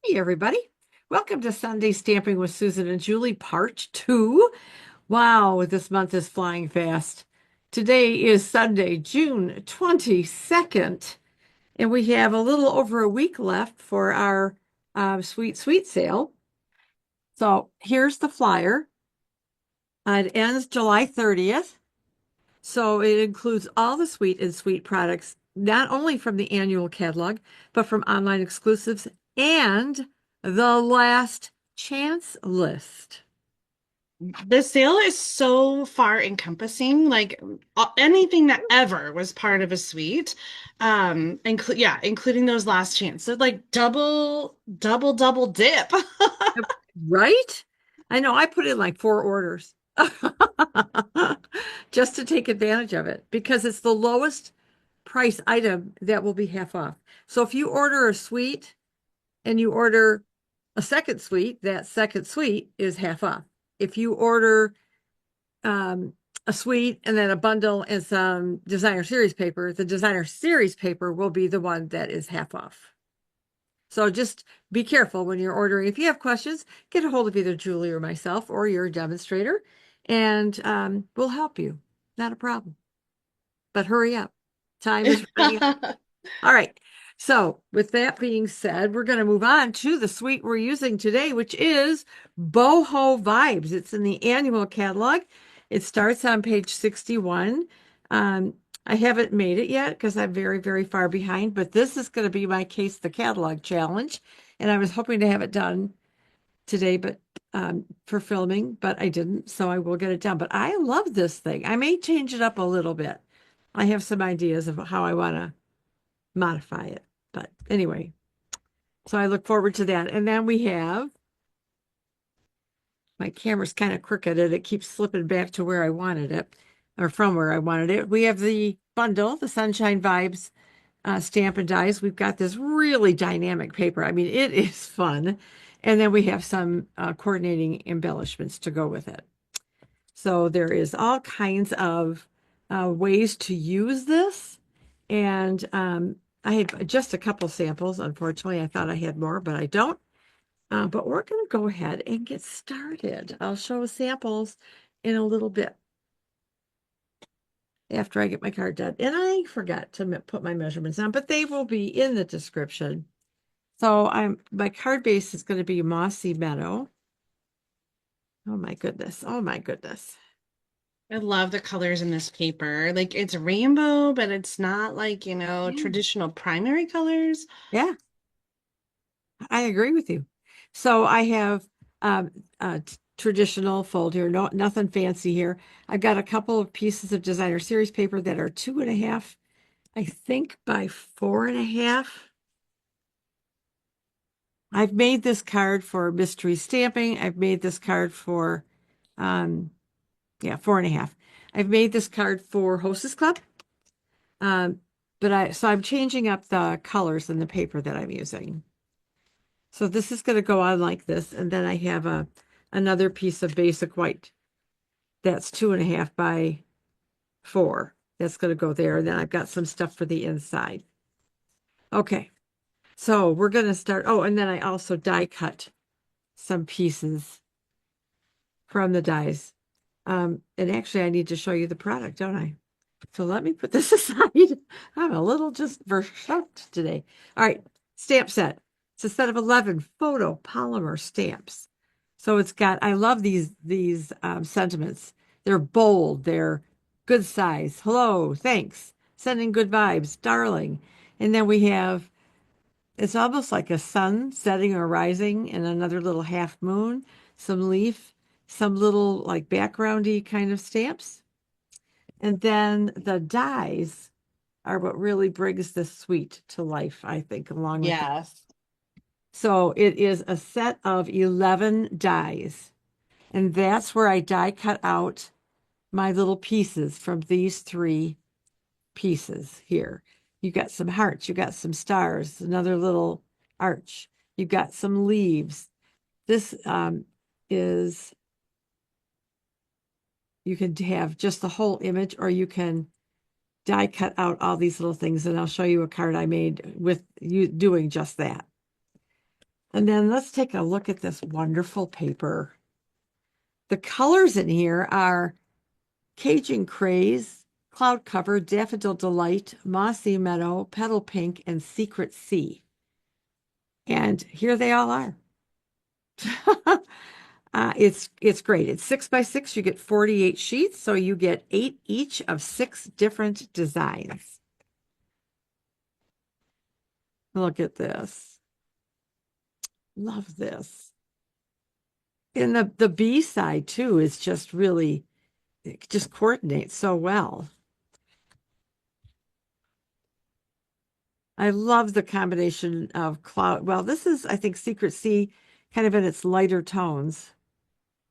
Hey, everybody. Welcome to Sunday Stamping with Susan and Julie, part two. Wow, this month is flying fast. Today is Sunday, June 22nd, and we have a little over a week left for our sweet sale. So here's the flyer. It ends July 30th. So it includes all the sweet and sweet products, not only from the annual catalog, but from online exclusives and the last chance list. The sale is so far encompassing, like anything that ever was part of a suite, including those last chance. So like double dip. Right? I know I put in like four orders just to take advantage of it because it's the lowest price item that will be half off. So if you order a suite and you order a second suite, that second suite is half off. If you order um, a suite and then a bundle and some designer series paper, the designer series paper will be the one that is half off. So just be careful when you're ordering. If you have questions, get a hold of either Julie or myself or your demonstrator, and we'll help you. Not a problem. But hurry up. Time is running out. All right. So, with that being said, we're going to move on to the suite we're using today, which is Boho Vibes. It's in the annual catalog. It starts on page 61. Um, I haven't made it yet because I'm very far behind, but this is going to be my Case the Catalog challenge. And I was hoping to have it done today, but for filming, but I didn't. So I will get it done. But I love this thing. I may change it up a little bit. I have some ideas of how I want to modify it. But anyway, so I look forward to that. And then we have my camera's kind of crooked and it keeps slipping back to where I wanted it or from where I wanted it. We have the bundle, the Sunshine Vibes stamp and dies. We've got this really dynamic paper. I mean, it is fun. And then we have some coordinating embellishments to go with it. So there is all kinds of ways to use this. And I had just a couple samples. Unfortunately, I thought I had more, but I don't. But we're going to go ahead and get started. I'll show samples in a little bit after I get my card done. And I forgot to put my measurements on, but they will be in the description. So my card base is going to be Mossy Meadow. Oh my goodness. Oh my goodness. I love the colors in this paper. Like it's rainbow, but it's not like, Yeah. traditional primary colors. Yeah. I agree with you. So I have traditional fold here, nothing fancy here. I've got a couple of pieces of designer series paper that are 2.5, I think, by 4.5. I've made this card for mystery stamping. I've made this card for, um, yeah, 4.5. I've made this card for Hostess Club. Um, so I'm changing up the colors in the paper that I'm using. So this is going to go on like this. And then I have another piece of basic white that's 2.5 by 4. That's going to go there. And then I've got some stuff for the inside. Okay. So we're going to start. Oh, and then I also die cut some pieces from the dies. And actually, I need to show you the product, don't I? So let me put this aside. I'm a little just versatile today. All right, stamp set. It's a set of 11 photo polymer stamps. So it's got, I love these sentiments. They're bold, they're good size. Hello, thanks. Sending good vibes, darling. And then we have, it's almost like a sun setting or rising and another little half moon, some leaf, some little like backgroundy kind of stamps. And then the dies are what really brings the suite to life, I think, along with that. Yes. So it is a set of 11 dies. And that's where I die cut out my little pieces from these three pieces here. You got some hearts, you got some stars, another little arch. You've got some leaves. This is, you can have just the whole image, or you can die cut out all these little things, and I'll show you a card I made with you doing just that. And then let's take a look at this wonderful paper. The colors in here are Cajun Craze, Cloud Cover, Daffodil Delight, Mossy Meadow, Petal Pink, and Secret Sea. And here they all are. It's great. It's 6 by 6. You get 48 sheets, so you get 8 each of 6 different designs. Look at this. Love this. And the B side too is just really, it just coordinates so well. I love the combination of cloud. Well, this is, I think, Secret Sea, kind of in its lighter tones.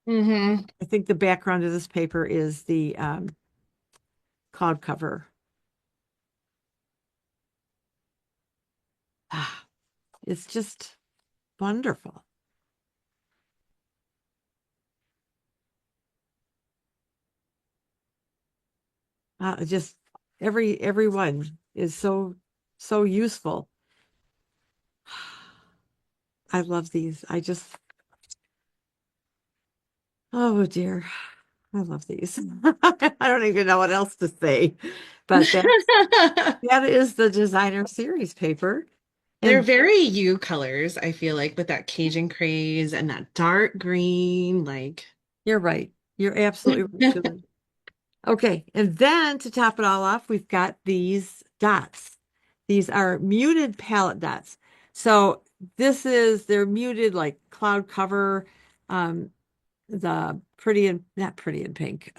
Mm-hmm. I think the background of this paper is the cloud cover. Ah, it's just wonderful. Just every one is so useful. I love these. Oh dear, I love these. I don't even know what else to say, but that is the designer series paper. They're And very you colors, I feel like, with that Cajun craze and that dark green, like you're right. You're absolutely right, Julie. Okay, and then to top it all off, we've got these dots. These are muted palette dots. So they're muted like cloud cover, um, the pretty and not pretty and pink,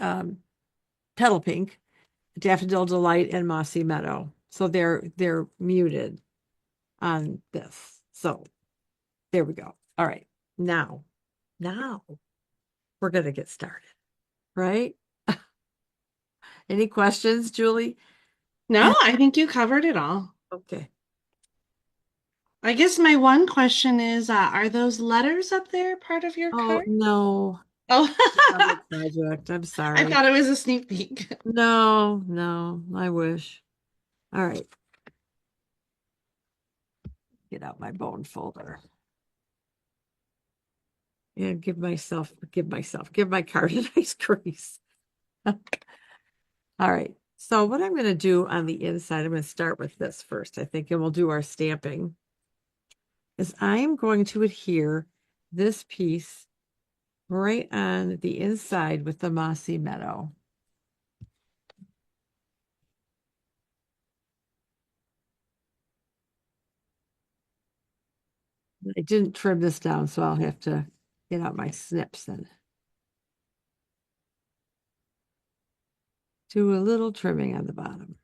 petal pink, daffodil delight, and mossy meadow. So they're muted on this. So there we go. All right. Now we're gonna get started, right? Any questions, Julie? no, I think you covered it all. Okay. I guess my one question is, are those letters up there part of your Oh card? no, Oh, another project. I'm I sorry. thought it was a sneak peek. No, I wish. All right, get out my bone folder and give my card a nice crease. All right. So what I'm going to do on the inside, I'm going to start with this first, I think, and we'll do our stamping, is I am going to adhere this piece right on the inside with the mossy meadow. I didn't trim this down, so I'll have to get out my snips and do a little trimming on the bottom.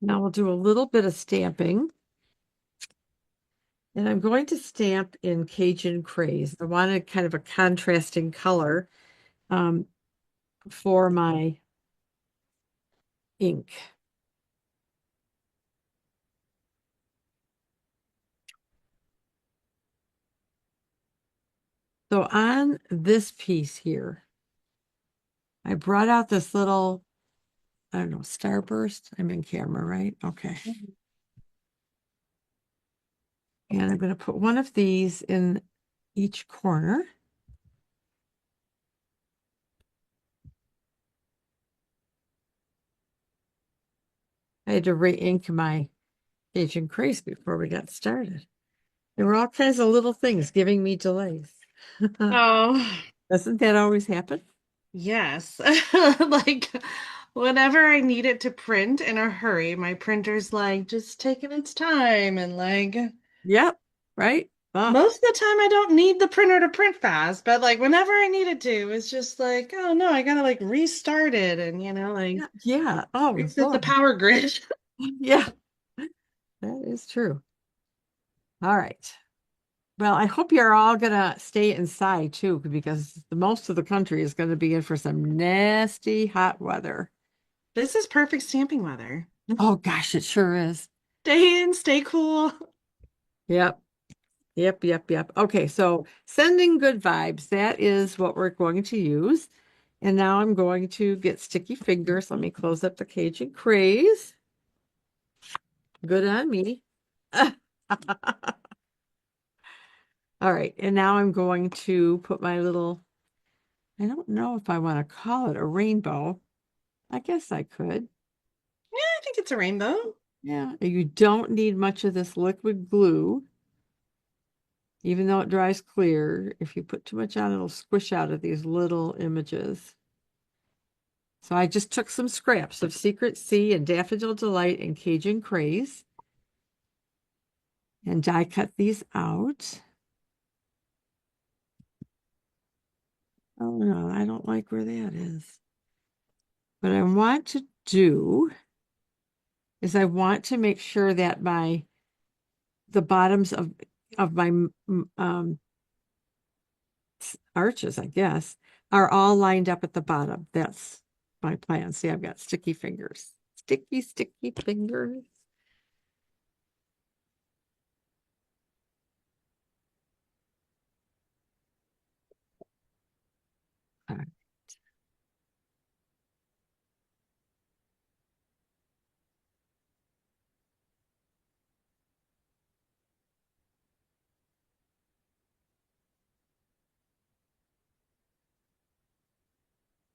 Now we'll do a little bit of stamping. And I'm going to stamp in Cajun Craze. I wanted kind of a contrasting color um, for my ink. So on this piece here, I brought out this little, I don't know, starburst. I'm in camera, right? Okay. And I'm going to put one of these in each corner. I had to re-ink my Cajun Craze before we got started. There were all kinds of little things giving me delays. Oh, Doesn't that always happen? yes. Like whenever I need it to print in a hurry, my printer's like just taking its time and like Yep, right? Oh, most of the time I don't need the printer to print fast, but like whenever I need it to, it's just like, oh no, I gotta like restart it and like yeah. Oh, reset the Lord. power grid. Yeah, that is true. All right. Well, I hope you're all gonna stay inside too, because the most of the country is going to be in for some nasty hot weather. This is perfect stamping weather. Oh gosh, it sure is. Stay in, stay cool. Yep. Yep, yep, yep. Okay, so sending good vibes, that is what we're going to use. And now I'm going to get sticky fingers. Let me close up the Cajun craze. Good on me. All right, and now I'm going to put my little, I don't know if I want to call it a rainbow. I guess I could. Yeah, I think it's a rainbow. Yeah, you don't need much of this liquid glue, even though it dries clear. If you put too much on, it'll squish out of these little images. So I just took some scraps of Secret Sea and Daffodil Delight and Cajun Craze and die cut these out. Oh no, I don't like where that is. What I want to do is I want to make sure that the bottoms of my arches, I guess, are all lined up at the bottom. That's my plan. See, I've got sticky fingers. Sticky, sticky fingers. All right.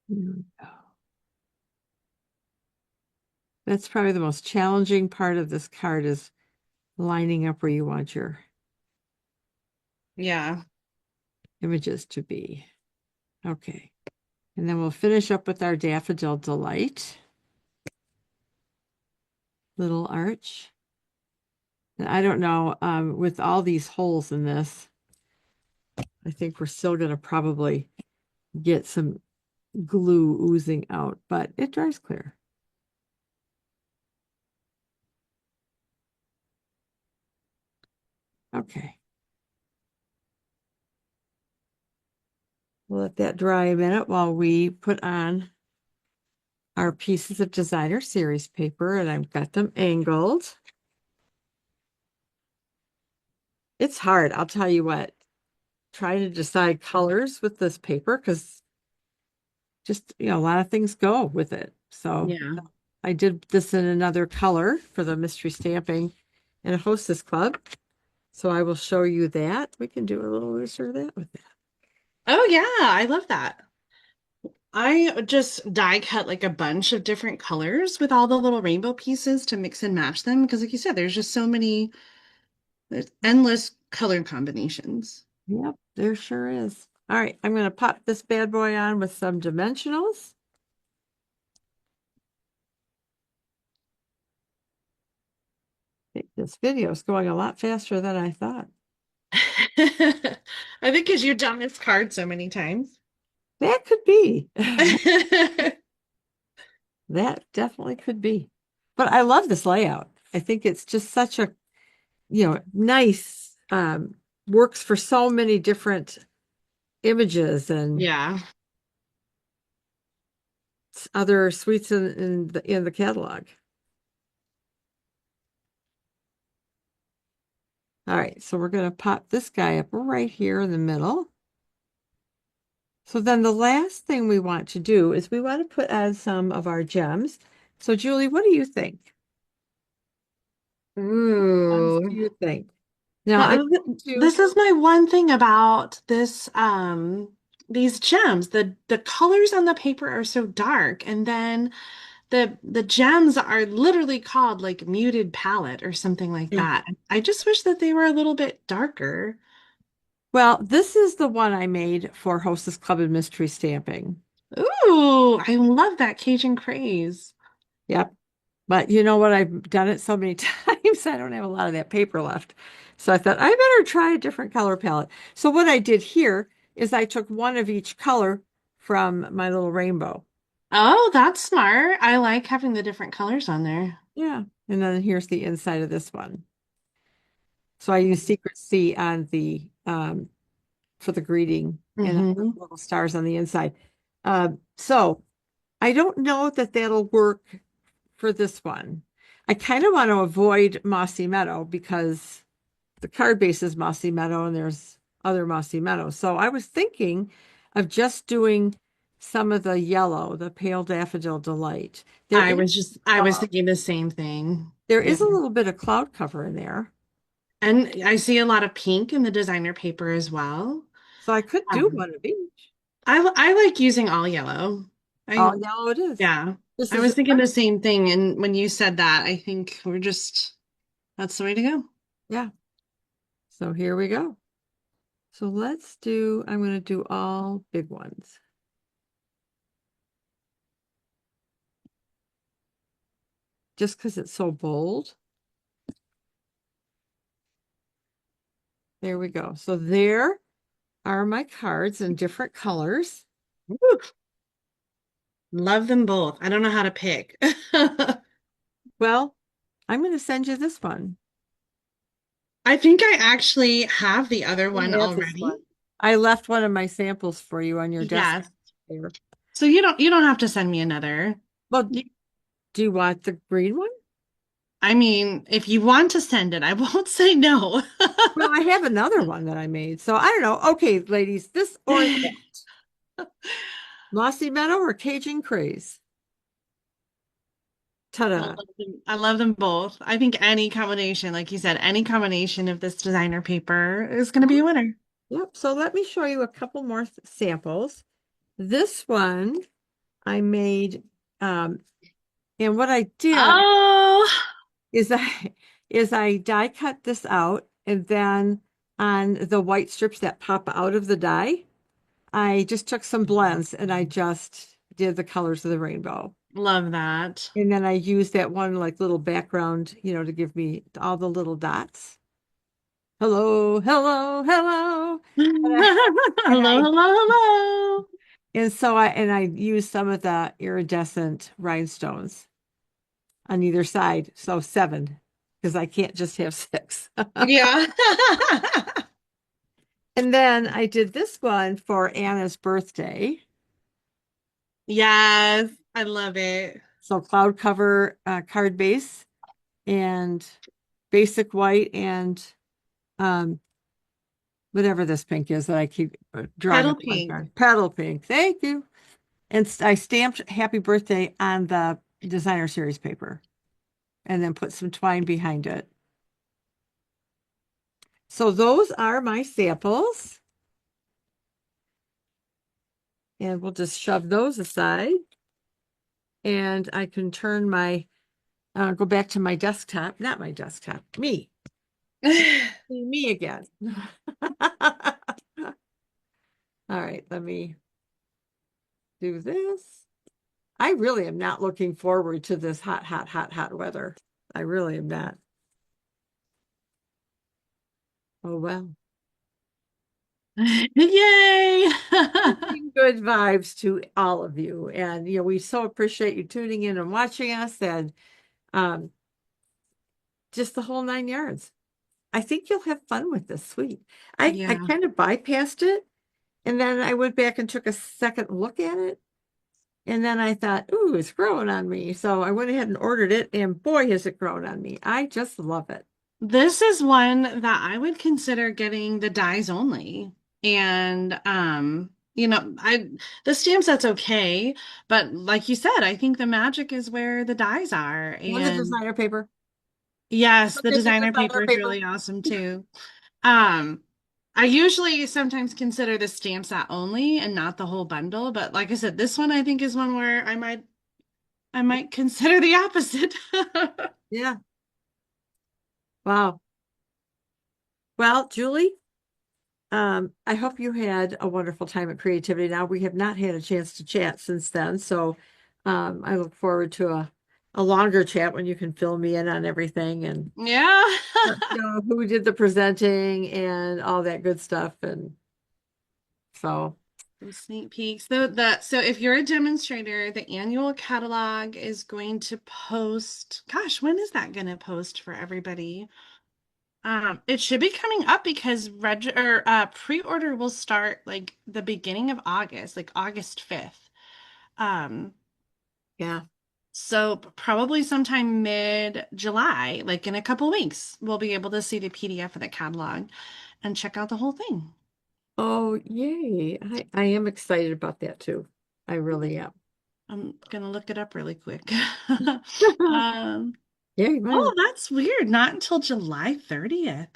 Here we go. That's probably the most challenging part of this card is lining up where you want your Yeah. images to be. Okay. And then we'll finish up with our Daffodil Delight little arch. And I don't know, with all these holes in this, I think we're still going to probably get some glue oozing out, but it dries clear. Okay. We'll let that dry a minute while we put on our pieces of designer series paper, and I've got them angled. It's hard, I'll tell you what, trying to decide colors with this paper because just, a lot of things go with it. So Yeah. I did this in another color for the mystery stamping and a hostess club. So I will show you that. We can do a little looser of that with that. Oh yeah, I love that. I just die cut like a bunch of different colors with all the little rainbow pieces to mix and match them because like you said, there's just so many, there's endless color combinations. Yep, there sure is. All right, I'm going to pop this bad boy on with some dimensionals. This video is going a lot faster than I thought. I think because you've done this card so many times. That could be. That definitely could be. But I love this layout. I think it's just such a, nice, works for so many different images and Yeah. other suites in the catalog. All right, so we're going to pop this guy up right here in the middle. So then the last thing we want to do is we want to put on some of our gems. So Julie, what do you think? Gems do Ooh. you think? Now I'm Well, going to, this is my one thing about this these gems. The colors on the paper are so dark and then the gems are literally called like muted palette or something like that. I just wish that they were a little bit darker. well, this is the one I made for Hostess Club and Mystery Stamping. Ooh, I love that Cajun craze. Yep. But you know what? I've done it so many times, I don't have a lot of that paper left. So I thought I better try a different color palette. So what I did here is I took one of each color from my little rainbow. Oh, that's smart. I like having the different colors on there. Yeah. And then here's the inside of this one. So I use Secret Sea on the for the greeting and I put Hmm. little stars on the inside. So I don't know that that'll work for this one. I kind of want to avoid Mossy Meadow because the card base is mossy meadow and there's other mossy meadows. So I was thinking of just doing some of the yellow, the pale daffodil delight. There is I was uh, thinking the same thing. there Yeah. is a little bit of cloud cover in there. And I see a lot of pink in the designer paper as well. So I could do Um, one of each. I like using all yellow. I Oh, yellow it is. Yeah. This I is was just thinking the same thing, and when you said that, I think that's the way to go. yeah. So here we go. So I'm going to do all big ones. Just because it's so bold. There we go. So there are my cards in different colors. Woo. Love them both. I don't know how to pick. Well, I'm going to send you this one. I think I actually have the other one You have this one. already. I left one of my samples for you on your desk Yes. there. So you don't have to send me another. Well, You- do you want the green one? I mean, if you want to send it, I won't say no. Well, I have another one that I made. So I don't know. Okay, ladies, this or that. Mossy Meadow or Cajun Craze? Ta-da. I love them both. I think any combination, like you said, any combination of this designer paper is going to be a winner. Yep. So let me show you a couple more samples. This one I made, and what I did Oh, is I die cut this out, and then on the white strips that pop out of the die, I just took some blends and I just did the colors of the rainbow. love that. And then I used that one like little background, to give me all the little dots. Hello, hello, hello. And I, and Hello, I hello, hello. and so I used some of the iridescent rhinestones on either side. So seven, because I can't just have six. Yeah. And then I did this one for Anna's birthday. Yes, I love it. So cloud cover card base and basic white and um, whatever this pink is that I keep drawing Petal on my pink. card. Petal pink. Thank you. And I stamped happy birthday on the designer series paper and then put some twine behind it. So those are my samples. And we'll just shove those aside. And I can turn go back to my desktop, not my desktop, me again. All right, let me do this. I really am not looking forward to this hot, hot, hot, hot weather. I really am not. Oh, well. Yay! Sending good vibes to all of you. And, we so appreciate you tuning in and watching us and um, just the whole 9 yards. I think you'll have fun with this suite. I Yeah. kind of bypassed it. And then I went back and took a second look at it. And then I thought, ooh, it's growing on me. So I went ahead and ordered it. And boy, has it grown on me. I just love it. This is one that I would consider getting the dies only. And the stamp set's okay, but like you said, I think the magic is where the dies are. And the And designer paper. yes, the Get the designer designer paper is paper. really awesome too. Um, I usually sometimes consider the stamp set only and not the whole bundle, but like I said, this one I think is one where I might consider the opposite. Yeah. Wow. Well, Julie, I hope you had a wonderful time at Creativity. Now we have not had a chance to chat since then, so I look forward to a longer chat when you can fill me in on everything and Yeah. who did the presenting and all that good stuff. And so, Some sneak peeks. So if you're a demonstrator, the annual catalog is going to post. Gosh, when is that going to post for everybody? It should be coming up because pre-order will start like the beginning of August, like August 5th. Um, yeah, So probably sometime mid-July, like in a couple weeks, we'll be able to see the PDF of the catalog and check out the whole thing. Oh, yay. I am excited about that too. I really am. I'm gonna look it up really quick. Um, Yeah, you might as oh, that's weird. Not until July 30th.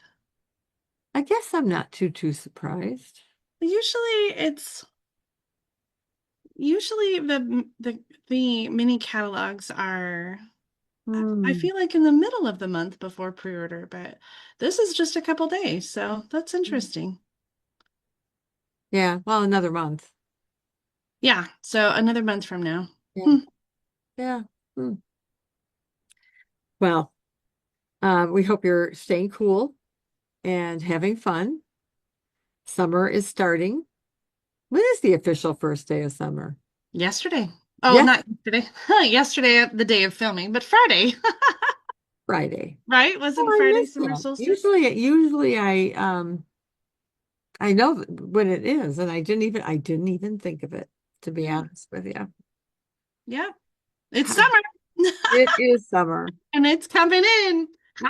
I guess I'm not too surprised. Usually it's usually the mini catalogs are I Hmm. feel like in the middle of the month before pre-order, but this is just a couple days, so that's interesting. Yeah, well, another month. Yeah, so another month from now. Yeah. Hmm. Yeah. Hmm. Well, we hope you're staying cool and having fun. Summer is starting. When is the official first day of summer? Yesterday. Oh, Yes, not yesterday. Yesterday, the day of filming, but Friday, Friday. right? Oh, Wasn't I Friday miss summer that. solstice? Usually I know when it is, and I didn't even think of it, to be Yeah, honest with you. yeah. It's summer It is summer. and it's coming in Yeah,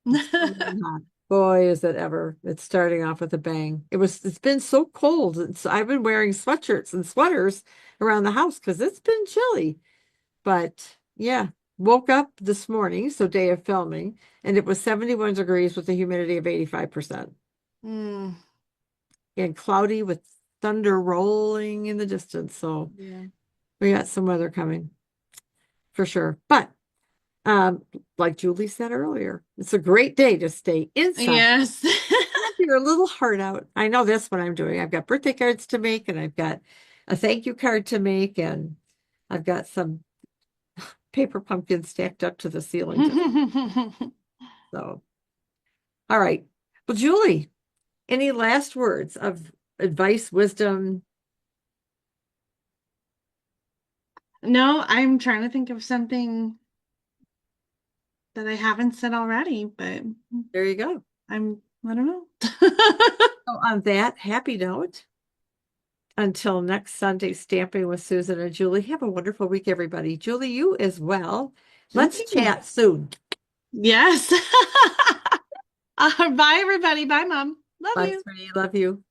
it's coming in hot. Boy, is it ever. It's starting off with a bang. It's been so cold. I've been wearing sweatshirts and sweaters around the house because it's been chilly. But yeah, woke up this morning, so day of filming, and it was 71 degrees with a humidity of 85% Mm, and cloudy with thunder rolling in the distance. So yeah. we got some weather coming for sure. But um, like Julie said earlier, it's a great day to stay inside. Yes. Have your little heart out. I know that's what I'm doing. I've got birthday cards to make, and I've got a thank you card to make, and I've got some paper pumpkins stacked up to the ceiling. Just so, all right. Well, Julie, any last words of advice, wisdom? No, I'm trying to think of something that I haven't said already, but There you go. I don't know. So on that happy note, until next Sunday, stamping with Susan and Julie. Have a wonderful week, everybody. Julie, you as well. Thank Let's you. chat soon. Yes. Bye, everybody. Bye, Mom. Love Bye, you. sweetie. Love you.